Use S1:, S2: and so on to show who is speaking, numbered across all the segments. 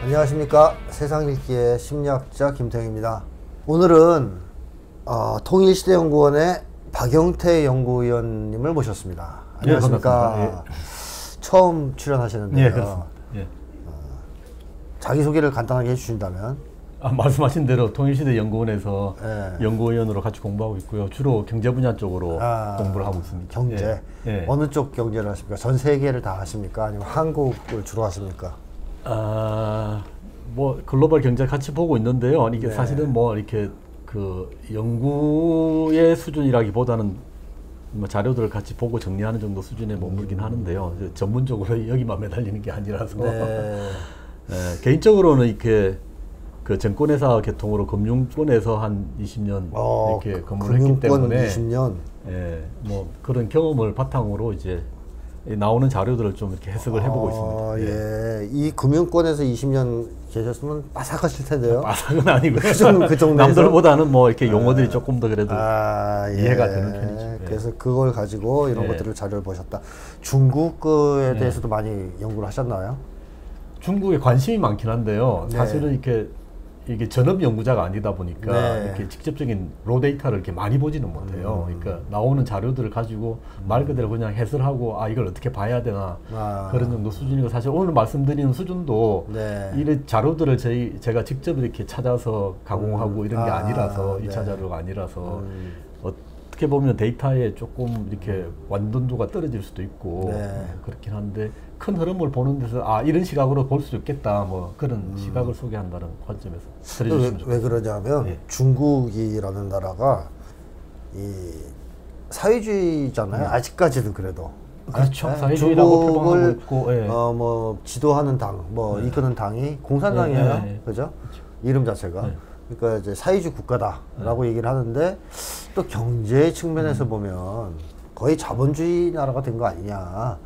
S1: 안녕하십니까. 세상 읽기의 심리학자 김태형입니다. 오늘은 통일시대연구원의 박영태 연구위원님을 모셨습니다. 안녕하십니까.
S2: 네,
S1: 처음 출연하시는데요.
S2: 예, 그렇습니다. 예.
S1: 자기소개를 간단하게 해주신다면.
S2: 말씀하신 대로 통일시대연구원에서
S1: 예.
S2: 연구위원으로 같이 공부하고 있고요. 주로 경제 분야 쪽으로 공부를 하고 있습니다.
S1: 경제.
S2: 예.
S1: 어느 쪽 경제를 하십니까? 전 세계를 다 하십니까? 아니면 한국을 주로 하십니까?
S2: 뭐 글로벌 경제 같이 보고 있는데요. 이게
S1: 네.
S2: 사실은 뭐 이렇게 그 연구의 수준이라기보다는 뭐 자료들을 같이 보고 정리하는 정도 수준에 머물긴 하는데요. 전문적으로 여기만 매달리는 게 아니라서
S1: 네.
S2: 개인적으로는 이렇게 그 증권회사 계통으로 금융권에서 한 20년 이렇게 근무를 했기 때문에
S1: 20년.
S2: 예, 뭐 그런 경험을 바탕으로 이제 나오는 자료들을 좀 이렇게 해석을 해보고 있습니다.
S1: 예. 이 금융권에서 20년 계셨으면 빠삭하실 텐데요.
S2: 빠삭은 아니고요.
S1: 그 정도에서
S2: 남들보다는 뭐 이렇게 용어들이 조금 더 그래도
S1: 예.
S2: 이해가 되는 편이죠.
S1: 그래서 그걸 가지고 이런 것들을 자료를 보셨다. 중국에 대해서도 많이 연구를 하셨나요?
S2: 중국에 관심이 많긴 한데요.
S1: 네.
S2: 사실은 이게 전업 연구자가 아니다 보니까
S1: 네.
S2: 이렇게 직접적인 로 데이터를 이렇게 많이 보지는 못해요. 그러니까 나오는 자료들을 가지고 말 그대로 그냥 해설하고 이걸 어떻게 봐야 되나 그런 정도 수준이고, 사실 오늘 말씀드리는 수준도 이 자료들을 제가 직접 이렇게 찾아서 가공하고 이런 게 아니라서 2차 자료가 아니라서 어떻게 보면 데이터에 조금 이렇게 완전도가 떨어질 수도 있고 그렇긴 한데, 큰 흐름을 보는 데서 이런 시각으로 볼 수 있겠다, 뭐 그런 시각을 소개한다는 관점에서 들어주시면 좋겠습니다.
S1: 왜 그러냐면 중국이라는 나라가 이 사회주의잖아요. 아직까지는 그래도.
S2: 그렇죠. 사회주의라고 표방하고 있고,
S1: 뭐 지도하는 당, 뭐 이끄는 당이 공산당이에요. 그죠? 이름 자체가. 그러니까 이제 사회주의 국가다라고 얘기를 하는데, 또 경제 측면에서 보면 거의 자본주의 나라가 된 거 아니냐.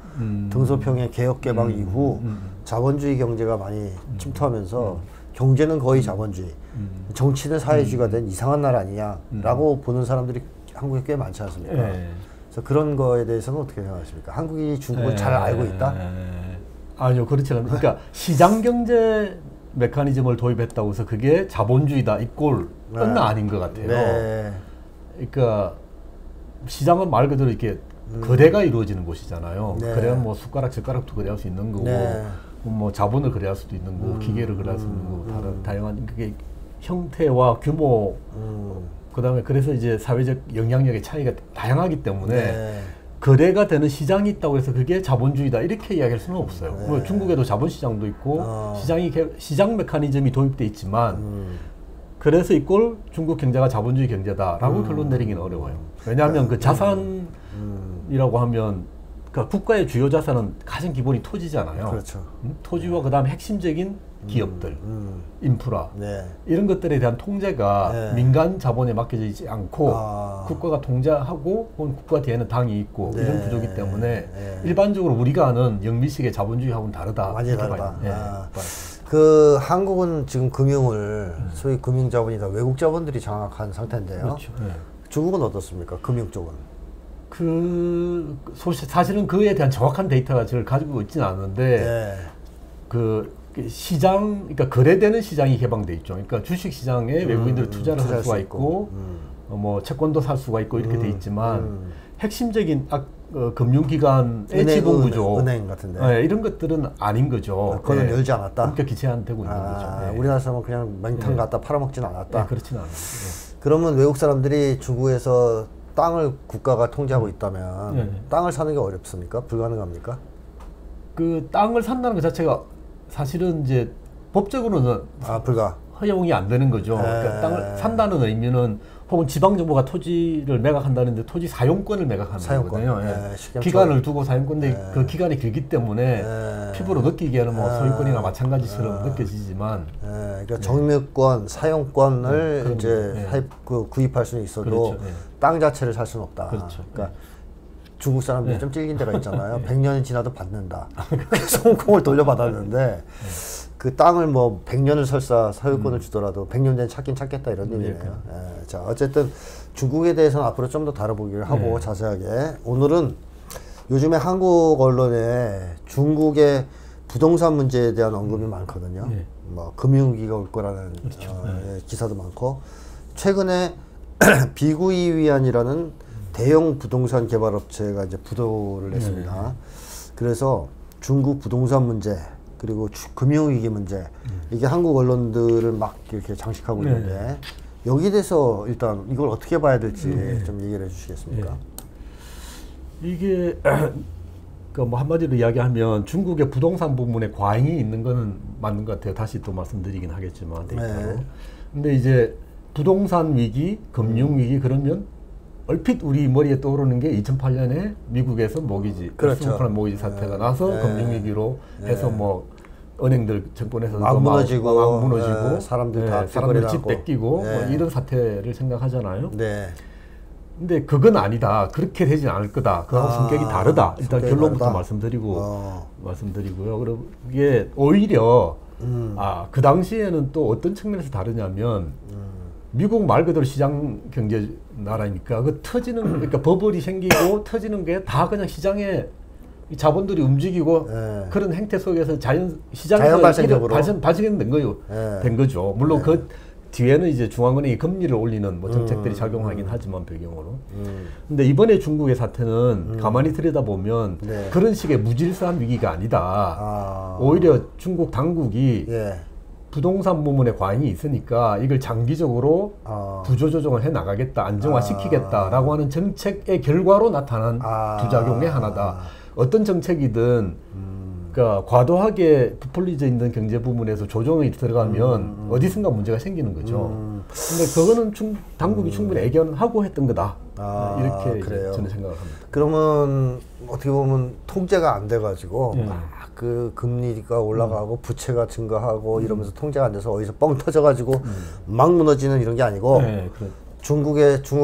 S1: 등소평의 개혁개방 이후 자본주의 경제가 많이 침투하면서 경제는 거의 자본주의, 정치는 사회주의가 된 이상한 나라 아니냐라고 보는 사람들이 한국에 꽤 많지 않습니까? 그래서 그런 거에 대해서는 어떻게 생각하십니까? 한국이 중국을 잘 알고 있다?
S2: 아니요, 그렇지 않아요. 그러니까 시장 경제 메커니즘을 도입했다고 해서 그게 자본주의다 이꼴은 아닌 것 같아요. 그러니까 시장은 말 그대로 이렇게 거래가 이루어지는 곳이잖아요. 거래는 뭐 숟가락 젓가락도 거래할 수 있는 거고, 뭐 자본을 거래할 수도 있는 거고, 기계를 거래할 수 있는 거고, 다양한 그게 형태와 규모, 그다음에 그래서 이제 사회적 영향력의 차이가 다양하기 때문에 거래가 되는 시장이 있다고 해서 그게 자본주의다 이렇게 이야기할 수는 없어요. 뭐 중국에도 자본시장도 있고 시장 메커니즘이 도입돼 있지만 그래서 이꼴 중국 경제가 자본주의 경제다라고 결론 내리기는 어려워요. 왜냐하면 그 자산이라고 하면 그러니까 국가의 주요 자산은 가장 기본이 토지잖아요.
S1: 그렇죠.
S2: 토지와 그다음에 핵심적인 기업들, 인프라 이런 것들에 대한 통제가 민간 자본에 맡겨지지 않고 국가가 통제하고 국가 뒤에는 당이 있고 이런 구조이기 때문에 일반적으로 우리가 아는 영미식의 자본주의하고는 다르다.
S1: 많이 다르다. 그 한국은 지금 금융을 소위 금융자본이다, 외국 자본들이 장악한 상태인데요.
S2: 그렇죠.
S1: 중국은 어떻습니까? 금융 쪽은?
S2: 사실은 그에 대한 정확한 데이터가 저를 가지고 있지는 않은데 그 시장, 그러니까 거래되는 시장이 개방돼 있죠. 그러니까 주식 시장에 외국인들이 투자를 할 수가 있고, 뭐 채권도 살 수가 있고 이렇게 돼 있지만 핵심적인 금융기관의 지분 구조,
S1: 은행 같은데
S2: 이런 것들은 아닌 거죠.
S1: 그거는 열지 않았다.
S2: 그러니까 기체화되고 있는 거죠.
S1: 우리나라 사람은 그냥 맹탕 갖다 팔아먹지는 않았다.
S2: 그렇지는 않아요.
S1: 그러면 외국 사람들이 중국에서 땅을 국가가 통제하고 있다면 땅을 사는 게 어렵습니까? 불가능합니까?
S2: 그 땅을 산다는 것 자체가 사실은 이제 법적으로는 허용이 안 되는 거죠. 그러니까 땅을 산다는 의미는 혹은 지방 정부가 토지를 매각한다는데 토지 사용권을 매각하는 거거든요. 기간을 두고 사용권인데 그 기간이 길기 때문에 피부로 느끼기에는 뭐 소유권이나 마찬가지처럼 느껴지지만,
S1: 그러니까 정묘권, 사용권을 이제 구입할 수는 있어도 땅 자체를 살 수는 없다. 그러니까 중국 사람들이 좀 찔긴 데가 있잖아요. 100년이 지나도 받는다. 그래서 홍콩을 돌려받았는데 그 땅을 뭐 100년을 설사 소유권을 주더라도 100년 전에 찾긴 찾겠다 이런 의미네요. 자, 어쨌든 중국에 대해서는 앞으로 좀 더 다뤄보기를 하고 자세하게. 오늘은 요즘에 한국 언론에 중국의 부동산 문제에 대한 언급이 많거든요.
S2: 네.
S1: 뭐 금융위기가 올 거라는
S2: 그렇죠.
S1: 기사도 많고 최근에 비구이 위안이라는 대형 부동산 개발업체가 이제 부도를 냈습니다. 그래서 중국 부동산 문제 그리고 금융위기 문제 이게 한국 언론들을 막 이렇게 장식하고 있는데 여기에 대해서 일단 이걸 어떻게 봐야 될지 좀 얘기를 해주시겠습니까?
S2: 이게 그 뭐 한마디로 이야기하면 중국의 부동산 부문에 과잉이 있는 거는 맞는 것 같아요. 다시 또 말씀드리긴 하겠지만 데이터로. 근데 이제 부동산 위기, 금융 위기 그러면 얼핏 우리 머리에 떠오르는 게 2008년에 미국에서 모기지, 수북한 모기지 사태가 나서 금융 위기로 해서 뭐 은행들 정권에서
S1: 막 무너지고
S2: 사람들 다 사람들 집 뺏기고 뭐 이런 사태를 생각하잖아요. 근데 그건 아니다. 그렇게 되진 않을 거다. 그하고 성격이 다르다. 일단 결론부터 말씀드리고요. 그리고 이게 오히려 그 당시에는 또 어떤 측면에서 다르냐면 미국 말 그대로 시장 경제 나라니까 그 터지는 그러니까 버블이 생기고 터지는 게 다 그냥 시장에 자본들이 움직이고 그런 행태 속에서 시장에서 발생된 거요. 된 거죠. 물론 그 뒤에는 이제 중앙은행이 금리를 올리는 뭐 정책들이 작용하긴 하지만 배경으로. 근데 이번에 중국의 사태는 가만히 들여다보면 그런 식의 무질서한 위기가 아니다. 오히려 중국 당국이 부동산 부문에 과잉이 있으니까 이걸 장기적으로 구조조정을 해 나가겠다, 안정화시키겠다라고 하는 정책의 결과로 나타난 부작용의 하나다. 어떤 정책이든 그러니까 과도하게 부풀려져 있는 경제 부문에서 조정이 들어가면 어디선가 문제가 생기는 거죠. 근데 그거는 당국이 충분히 애견하고 했던 거다. 이렇게 저는 생각을 합니다.
S1: 그러면 어떻게 보면 통제가 안 돼가지고 막 그 금리가 올라가고 부채가 증가하고 이러면서 통제가 안 돼서 어디서 뻥 터져가지고 막 무너지는 이런 게 아니고 중국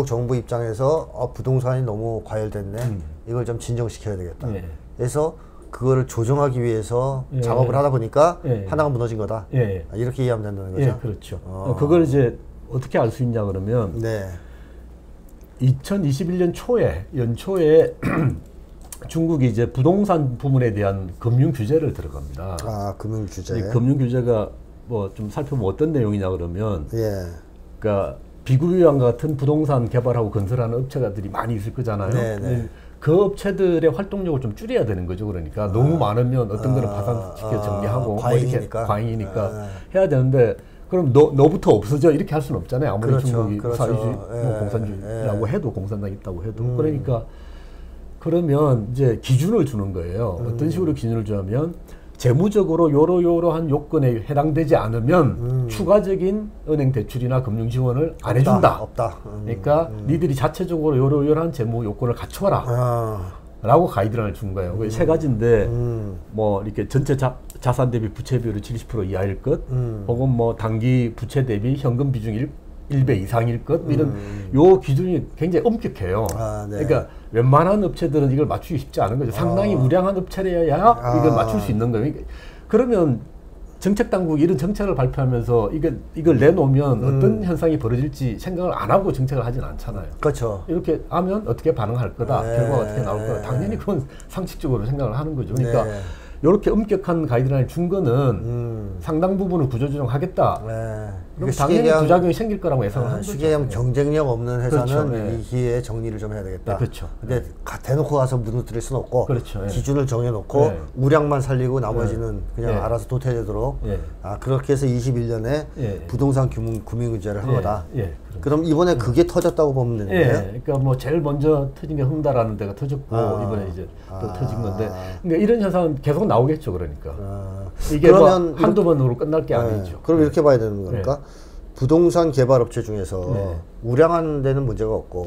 S1: 정부 입장에서 부동산이 너무 과열됐네. 이걸 좀 진정시켜야 되겠다. 그래서 그거를 조정하기 위해서 작업을 하다 보니까 하나가 무너진 거다. 이렇게 이해하면 된다는 거죠.
S2: 그렇죠. 그걸 이제 어떻게 알 수 있냐 그러면 2021년 연초에 중국이 이제 부동산 부문에 대한 금융 규제를 들어갑니다.
S1: 금융 규제.
S2: 금융 규제가 뭐 좀 살펴보면 어떤 내용이냐 그러면 그러니까 비구이와 같은 부동산 개발하고 건설하는 업체가들이 많이 있을 거잖아요. 그 업체들의 활동력을 좀 줄여야 되는 거죠. 그러니까 너무 많으면 어떤 거는 파산시켜 정리하고 과잉이니까 해야 되는데 그럼 너부터 없어져 이렇게 할 수는 없잖아요. 아무리 중국이 사회주의, 공산주의라고 해도 공산당이 있다고 해도 그러니까 그러면 이제 기준을 주는 거예요. 어떤 식으로 기준을 주냐면 재무적으로 요러요러한 요건에 해당되지 않으면 추가적인 은행 대출이나 금융 지원을 안 해준다. 그러니까 니들이 자체적으로 요러요러한 재무 요건을 갖춰라. 라고 가이드라인을 준 거예요. 세 가지인데 뭐 이렇게 전체 자산 대비 부채 비율이 70% 이하일 것, 혹은 뭐 단기 부채 대비 현금 비중이 1배 이상일 것, 이런 요 기준이 굉장히 엄격해요. 그러니까 웬만한 업체들은 이걸 맞추기 쉽지 않은 거죠. 상당히 우량한 업체라야 이걸 맞출 수 있는 거예요. 그러면 정책 당국이 이런 정책을 발표하면서 이걸 내놓으면 어떤 현상이 벌어질지 생각을 안 하고 정책을 하진 않잖아요.
S1: 그렇죠.
S2: 이렇게 하면 어떻게 반응할 거다, 결과가 어떻게 나올 거다. 당연히 그건 상식적으로 생각을 하는 거죠. 그러니까 이렇게 엄격한 가이드라인을 준 거는 상당 부분을 구조조정하겠다. 그럼 당연히 부작용이 생길 거라고 예상을 한 거죠.
S1: 쉽게 얘기하면 경쟁력 없는 회사는 이 기회에 정리를 좀 해야 되겠다. 근데 대놓고 가서 무너뜨릴 수는 없고 기준을 정해놓고 우량만 살리고 나머지는 그냥 알아서 도태되도록 그렇게 해서 21년에 부동산 금융규제를 한 거다. 그럼 이번에 그게 터졌다고 보면 되는 거예요?
S2: 그러니까 뭐 제일 먼저 터진 게 흥다라는 데가 터졌고 이번에 이제 또 터진 건데, 근데 이런 현상은 계속 나오겠죠. 그러니까 이게 뭐 한두 번으로 끝날 게 아니죠.
S1: 그럼 이렇게 봐야 되는 거니까 부동산 개발업체 중에서 우량한 데는 문제가 없고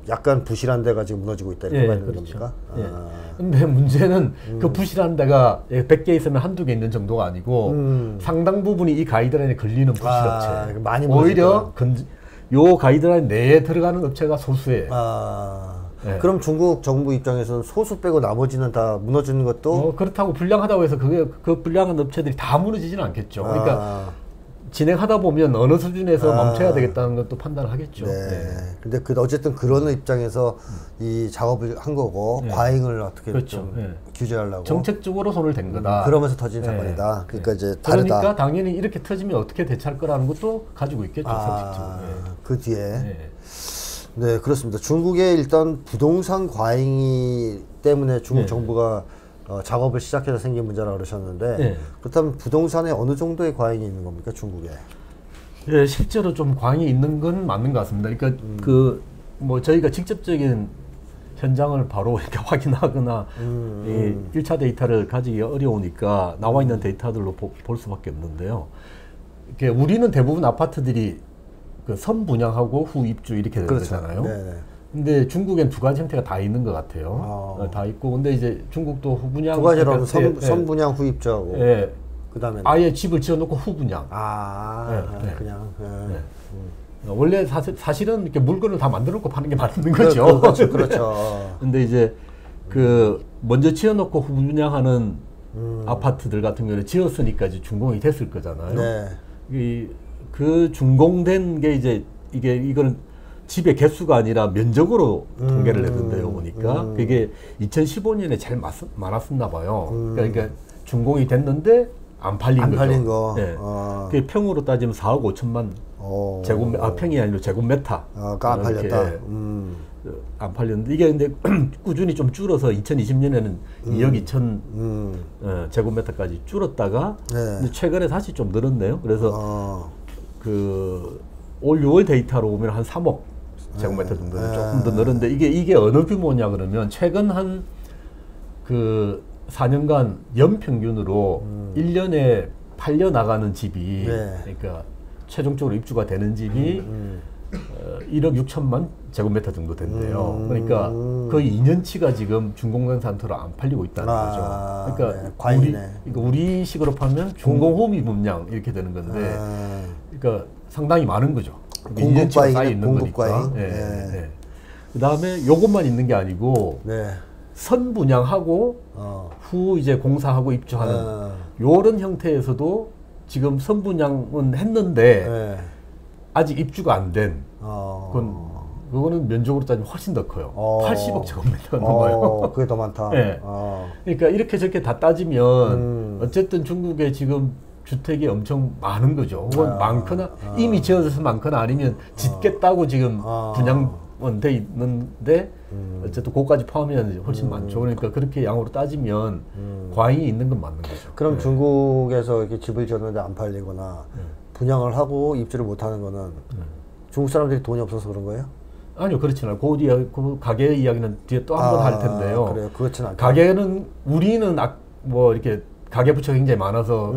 S1: 약간 부실한 데가 지금 무너지고 있다 이렇게 봐야 되는 겁니까?
S2: 근데 문제는 그 부실한 데가 100개 있으면 한두 개 있는 정도가 아니고 상당 부분이 이 가이드라인에 걸리는 부실업체.
S1: 많이
S2: 오히려 요 가이드라인 내에 들어가는 업체가 소수예요.
S1: 그럼 중국 정부 입장에서는 소수 빼고 나머지는 다 무너지는 것도
S2: 그렇다고 불량하다고 해서 그 불량한 업체들이 다 무너지지는 않겠죠. 그러니까 진행하다 보면 어느 수준에서 멈춰야 되겠다는 것도 판단을 하겠죠.
S1: 근데 어쨌든 그런 입장에서 이 작업을 한 거고 과잉을 어떻게
S2: 그렇죠.
S1: 좀 규제하려고
S2: 정책적으로 손을 댄 거다.
S1: 그러면서 터진 사건이다. 그러니까 이제 다르다.
S2: 그러니까 당연히 이렇게 터지면 어떻게 대처할 거라는 것도 가지고 있겠죠.
S1: 그 뒤에. 네, 그렇습니다. 중국의 일단 부동산 과잉이 때문에 중국 정부가 작업을 시작해서 생긴 문제라고 그러셨는데 그렇다면 부동산에 어느 정도의 과잉이 있는 겁니까, 중국에?
S2: 예, 실제로 좀 과잉이 있는 건 맞는 것 같습니다. 그러니까 뭐 저희가 직접적인 현장을 바로 이렇게 확인하거나 이 1차 데이터를 가지기 어려우니까 나와 있는 데이터들로 볼 수밖에 없는데요. 이렇게 우리는 대부분 아파트들이 그 선분양하고 후입주 이렇게 되는 거잖아요. 근데 중국엔 두 가지 형태가 다 있는 것 같아요. 다 있고, 근데 이제 중국도 후분양.
S1: 두 가지로 하면 선분양 후입주하고. 그다음에
S2: 아예 집을 지어놓고 후분양.
S1: 그냥.
S2: 원래 사실은 이렇게 물건을 다 만들어놓고 파는 게 맞는 거죠.
S1: 그렇죠.
S2: 근데 이제 그 먼저 지어놓고 후분양하는 아파트들 같은 경우는 지었으니까 이제 준공이 됐을 거잖아요. 그 준공된 게 이제 이거는 집의 개수가 아니라 면적으로 통계를 내던데요, 보니까. 그게 2015년에 제일 많았었나 봐요. 그러니까 준공이 됐는데 안 팔린 거죠. 그게 평으로 따지면 4억 5천만 평이 아니라 제곱미터.
S1: 안 팔렸다.
S2: 안 팔렸는데 이게 근데 꾸준히 좀 줄어서 2020년에는 2억 2천 제곱미터까지 줄었다가 근데 최근에 다시 좀 늘었네요. 그래서 올 6월 데이터로 보면 한 3억 제곱미터 정도는 조금 더 늘었는데 이게 어느 규모냐 그러면 최근 한 4년간 연평균으로 1년에 팔려 나가는 집이 그러니까 최종적으로 입주가 되는 집이 1억 6천만 제곱미터 정도 된대요. 그러니까 거의 2년치가 지금 준공된 상태로 안 팔리고 있다는 거죠. 그러니까 우리식으로 파면 준공호미 분양 이렇게 되는 건데, 그러니까 상당히 많은 거죠.
S1: 공급과잉 쌓여 있는 거니까.
S2: 그 다음에 요것만 있는 게 아니고 선분양하고 후 이제 공사하고 입주하는 요런 형태에서도 지금 선분양은 했는데 아직 입주가 안 된 그거는 면적으로 따지면 훨씬 더 커요. 80억 제곱미터가 넘어요.
S1: 그게 더 많다.
S2: 그러니까 이렇게 저렇게 다 따지면 어쨌든 중국에 지금 주택이 엄청 많은 거죠. 혹은 많거나 이미 지어져서 많거나 아니면 짓겠다고 지금 분양은 돼 있는데 어쨌든 그거까지 포함하면 훨씬 많죠. 그러니까 그렇게 양으로 따지면 과잉이 있는 건 맞는 거죠.
S1: 그럼 중국에서 이렇게 집을 지었는데 안 팔리거나 분양을 하고 입주를 못 하는 거는 중국 사람들이 돈이 없어서 그런 거예요?
S2: 아니요, 그렇지 않아요. 그 가게 이야기는 뒤에 또 한 번 할 텐데요.
S1: 그래요, 그렇진 않다.
S2: 가게는 우리는 뭐 이렇게 가계부채가 굉장히 많아서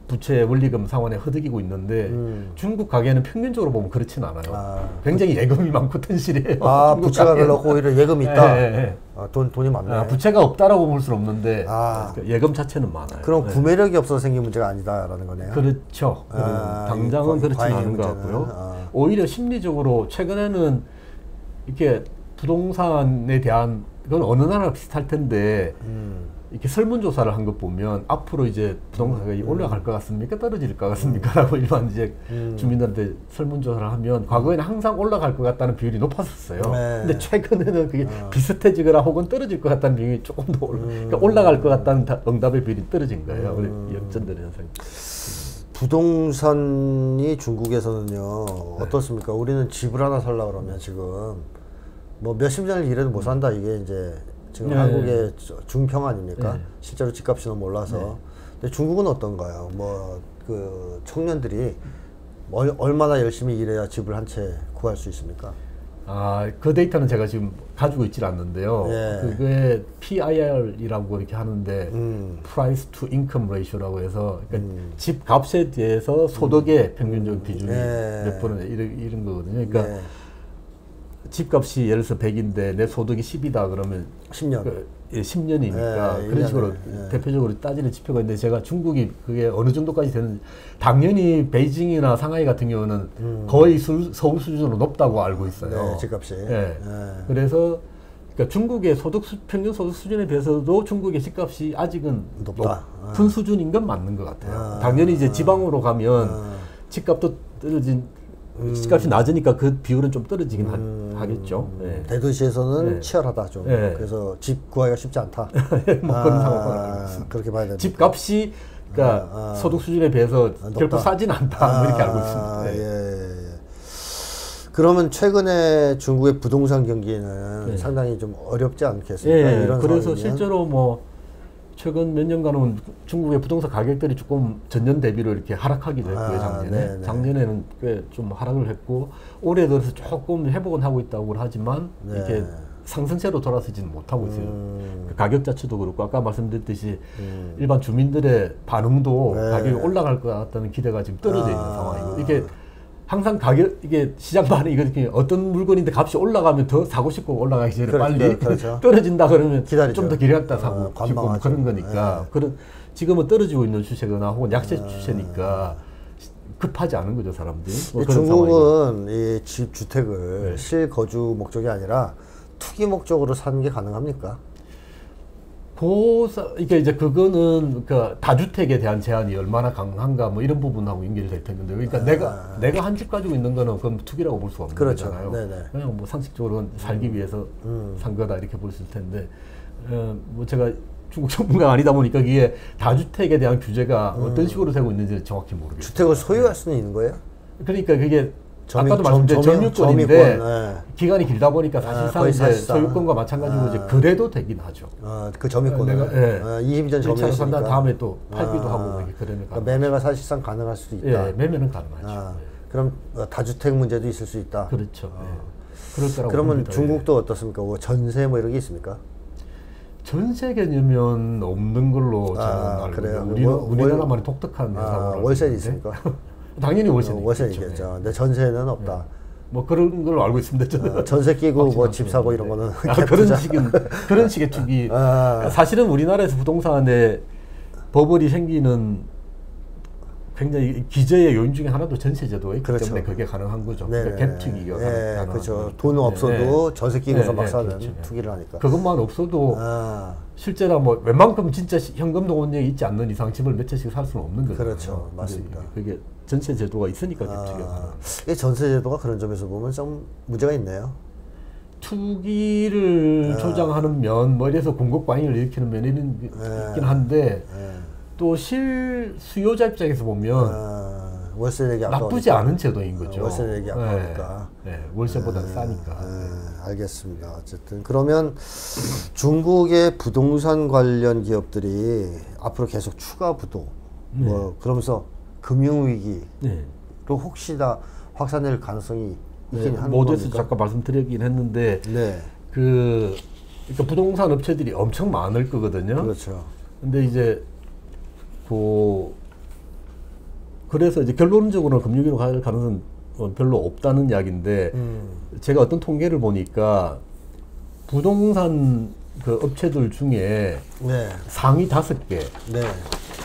S2: 부채 원리금 상환에 허덕이고 있는데 중국 가게는 평균적으로 보면 그렇진 않아요. 굉장히 예금이 많고 튼실해요.
S1: 부채가 별로 없고 오히려 예금이 있다. 돈이 많네.
S2: 부채가 없다라고 볼 수는 없는데 예금 자체는 많아요.
S1: 그럼 구매력이 없어서 생긴 문제가 아니다라는 거네요.
S2: 그렇죠. 당장은 그렇진 않은 것 같고요. 오히려 심리적으로 최근에는 이렇게 부동산에 대한 그건 어느 나라나 비슷할 텐데 이렇게 설문조사를 한 것 보면 앞으로 이제 부동산 가격이 올라갈 것 같습니까? 떨어질 것 같습니까? 라고 일반 이제 주민들한테 설문조사를 하면 과거에는 항상 올라갈 것 같다는 비율이 높았었어요. 근데 최근에는 그게 비슷해지거나 혹은 떨어질 것 같다는 비율이 조금 더 그러니까 올라갈 것 같다는 응답의 비율이 떨어진 거예요. 역전되는 현상이.
S1: 부동산이 중국에서는요 어떻습니까? 우리는 집을 하나 살려고 그러면 지금 뭐 몇십 년을 일해도 못 산다 이게 이제 지금 한국의 중평 아닙니까? 실제로 집값이 너무 올라서. 근데 중국은 어떤가요? 뭐 그 청년들이 얼마나 열심히 일해야 집을 한 채 구할 수 있습니까?
S2: 그 데이터는 제가 지금 가지고 있질 않는데요. 그게 PIR이라고 이렇게 하는데 Price to Income Ratio라고 해서 그러니까 집 값에 대해서 소득의 평균적 비중이 몇 프로냐 이런 거거든요. 그러니까 집값이 예를 들어서 100인데 내 소득이 10이다 그러면
S1: 10년.
S2: 10년이니까 그런 식으로 대표적으로 따지는 지표가 있는데 제가 중국이 그게 어느 정도까지 되는지 당연히 베이징이나 상하이 같은 경우는 거의 서울 수준으로 높다고 알고 있어요.
S1: 집값이.
S2: 그래서 그러니까 중국의 평균 소득 수준에 비해서도 중국의 집값이 아직은 높다. 높은 수준인 건 맞는 것 같아요. 당연히 이제 지방으로 가면 집값도 떨어진 집값이 낮으니까 그 비율은 좀 떨어지긴 하겠죠. 네.
S1: 대도시에서는
S2: 네.
S1: 치열하다 좀.
S2: 네.
S1: 그래서 집 구하기가 쉽지 않다.
S2: 뭐 그런 상황은
S1: 그렇게 봐야 됩니다.
S2: 집값이 그러니까 소득 수준에 비해서 결코 싸진 않다. 뭐 이렇게 알고 있습니다. 네.
S1: 예. 그러면 최근에 중국의 부동산 경기는
S2: 네.
S1: 상당히 좀 어렵지 않겠습니까?
S2: 예,
S1: 이런
S2: 그래서
S1: 상황이면?
S2: 실제로 뭐 최근 몇 년간은 중국의 부동산 가격들이 조금 전년 대비로 이렇게 하락하기도 했고요, 작년에.
S1: 네네.
S2: 작년에는 꽤 좀 하락을 했고, 올해 들어서 조금 회복은 하고 있다고 하지만,
S1: 네.
S2: 이렇게 상승세로 돌아서지는 못하고 있어요. 그 가격 자체도 그렇고, 아까 말씀드렸듯이 일반 주민들의 반응도
S1: 네.
S2: 가격이 올라갈 것 같다는 기대가 지금 떨어져 있는 상황이고, 이게 항상 가격, 이게 시장 반응이 이렇게 어떤 물건인데 값이 올라가면 더 사고 싶고 올라가기 전에 빨리
S1: 그렇죠.
S2: 떨어진다 그러면
S1: 기다리죠.
S2: 좀 더 기다렸다 사고 싶고
S1: 관망하죠.
S2: 그런 거니까. 그런, 지금은 떨어지고 있는 추세거나 혹은 약세 추세니까 급하지 않은 거죠, 사람들이. 뭐 그런
S1: 중국은 이 집 주택을
S2: 네.
S1: 실거주 목적이 아니라 투기 목적으로 사는 게 가능합니까?
S2: 이게 이제 그거는 그 다주택에 대한 제한이 얼마나 강한가 뭐 이런 부분하고 연결이 될 텐데, 그러니까 내가 한 집 가지고 있는 거는 그건 투기라고 볼 수 없는
S1: 그렇죠.
S2: 거잖아요.
S1: 네네.
S2: 그냥 뭐 상식적으로는 살기 위해서 산 거다 이렇게 볼 수 있을 텐데, 뭐 제가 중국 전문가가 아니다 보니까 이게 다주택에 대한 규제가 어떤 식으로 되고 있는지 정확히 모르겠어요.
S1: 주택을 소유할 수는 있는 거예요?
S2: 그러니까 그게
S1: 점유-
S2: 아까도 말씀드린 점유권인데
S1: 점유권, 네.
S2: 기간이 길다 보니까 사실상
S1: 거의
S2: 이제
S1: 사실상.
S2: 소유권과 마찬가지로 이제 거래도 되긴 하죠.
S1: 그 점유권을
S2: 내가,
S1: 20년
S2: 차로 산다
S1: 점유했으니까
S2: 다음에 또 팔기도 하고 이렇게 거래는
S1: 그러니까
S2: 가능.
S1: 매매가 사실상 가능할 수도 있다.
S2: 예, 매매는 가능하죠. 예.
S1: 그럼 다주택 문제도 있을 수 있다.
S2: 그렇죠. 예. 그럴 거라고
S1: 그러면
S2: 봅니다.
S1: 중국도 어떻습니까? 뭐 전세 뭐 이런 게 있습니까?
S2: 전세 개념은 없는 걸로 저는 알고
S1: 그래요?
S2: 있는데 우리나라만의 독특한 회사로
S1: 월세는 있습니까?
S2: 당연히 월세는
S1: 월세
S2: 있겠죠.
S1: 있겠죠.
S2: 예.
S1: 근데 전세는 없다.
S2: 뭐 그런 걸로 알고 있습니다. 저는.
S1: 전세 끼고 뭐
S2: 확실하게.
S1: 집 사고 이런 거는
S2: 그런 식의 투기. 사실은 우리나라에서 부동산에 버블이 생기는 굉장히 기저의 요인 중에 하나도 전세제도가 있기
S1: 그렇죠.
S2: 때문에 그게 가능한 거죠.
S1: 네네.
S2: 그러니까 갭 투기가 가능한
S1: 그렇죠.
S2: 거죠.
S1: 돈 없어도
S2: 네.
S1: 전세 끼고서 막 사는
S2: 그렇죠.
S1: 투기를 하니까.
S2: 그것만 없어도 실제로 뭐 웬만큼 진짜 현금 동원력이 있지 않는 이상 집을 몇 채씩 살 수는 없는 거죠.
S1: 그렇죠. 맞습니다.
S2: 그게 전세 제도가 있으니까 갭 투기가 가능한
S1: 이 전세 제도가 그런 점에서 보면 좀 문제가 있네요.
S2: 투기를 조장하는 면, 뭐 이래서 공급 과잉을 일으키는 면이 있긴 한데 또 실수요자 입장에서 보면
S1: 월세 내기
S2: 나쁘지 않은 제도인 거죠.
S1: 월세 내기 아까우니까.
S2: 네, 월세보다 싸니까.
S1: 알겠습니다. 어쨌든 그러면 중국의 부동산 관련 기업들이 앞으로 계속 추가 부도 뭐 그러면서 금융위기로 혹시나 확산될 가능성이 있긴 한
S2: 모두에서
S1: 겁니까?
S2: 잠깐 말씀드리긴 했는데
S1: 네.
S2: 그러니까 부동산 업체들이 엄청 많을 거거든요.
S1: 그렇죠.
S2: 근데 이제 그래서 이제 결론적으로는 금융위기로 갈 가능성은 별로 없다는 이야기인데 제가 어떤 통계를 보니까 부동산 그 업체들 중에 상위 5개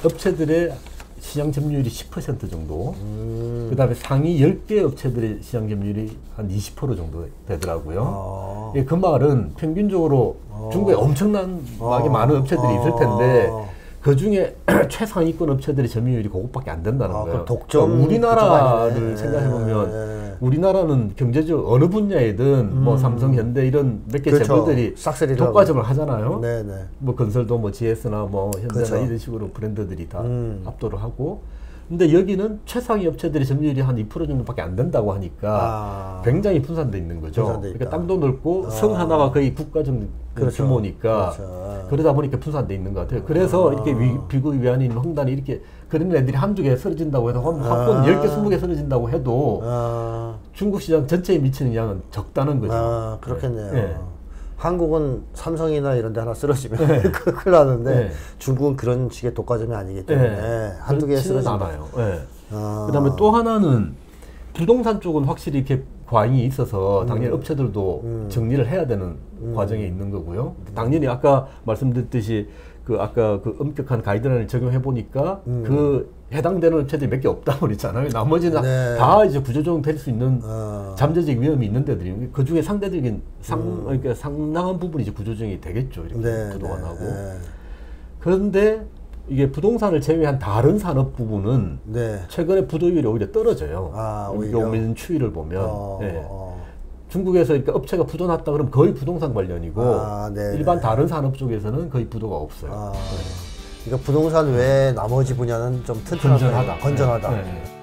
S2: 업체들의 시장 점유율이 10% 정도, 그 다음에 상위 10개 업체들의 시장 점유율이 한 20% 정도 되더라고요. 그 말은 평균적으로 중국에 엄청나게 많은 업체들이 있을 텐데 그 중에 최상위권 업체들의 점유율이 그것밖에 안 된다는 거예요.
S1: 독점
S2: 우리나라를 생각해보면 우리나라는 경제적 어느 분야이든 뭐 삼성, 현대 이런 몇 개 재벌들이 독과점을 하잖아요.
S1: 네네.
S2: 뭐 건설도 뭐 GS나 뭐 현대나 이런 식으로 브랜드들이 다 압도를 하고. 근데 여기는 최상위 업체들의 점유율이 한 2% 정도밖에 안 된다고 하니까 굉장히 분산돼 있는 거죠. 그러니까 땅도 넓고 성 하나가 거의 국가적 규모니까 그러다 보니까 분산돼 있는 것 같아요. 그래서 이렇게 비구위안인 홍단이 이렇게 그런 애들이 한두 개 쓰러진다고 해도 한번 10개, 20개 쓰러진다고 해도 중국 시장 전체에 미치는 양은 적다는 거죠.
S1: 그렇겠네요. 네. 한국은 삼성이나 이런 데 하나 쓰러지면 큰일 나는데 중국은 그런 식의 독과점이 아니기 때문에 한두 개 쓰러지면
S2: 않아요. 그 다음에 또 하나는 부동산 쪽은 확실히 이렇게 과잉이 있어서 당연히 업체들도 정리를 해야 되는 과정에 있는 거고요. 당연히 아까 말씀드렸듯이 아까 그 엄격한 가이드라인을 적용해 보니까 해당되는 업체들이 몇 개 없다고 그랬잖아요. 나머지는 다 이제 구조조정 될 수 있는 잠재적 위험이 있는 데들이 그 중에 상대적인 그러니까 상당한 부분이 이제 구조조정이 되겠죠. 이렇게 부도가 나고. 그런데 이게 부동산을 제외한 다른 산업 부분은
S1: 네.
S2: 최근에 부도율이 오히려 떨어져요.
S1: 아, 오히려
S2: 요즘 추이를 보면. 네. 중국에서 그러니까 업체가 부도 났다 그러면 거의 부동산 관련이고 일반 다른 산업 쪽에서는 거의 부도가 없어요.
S1: 그러니까 부동산 외에 나머지 분야는 좀 튼튼하다, 건전하다.
S2: 네.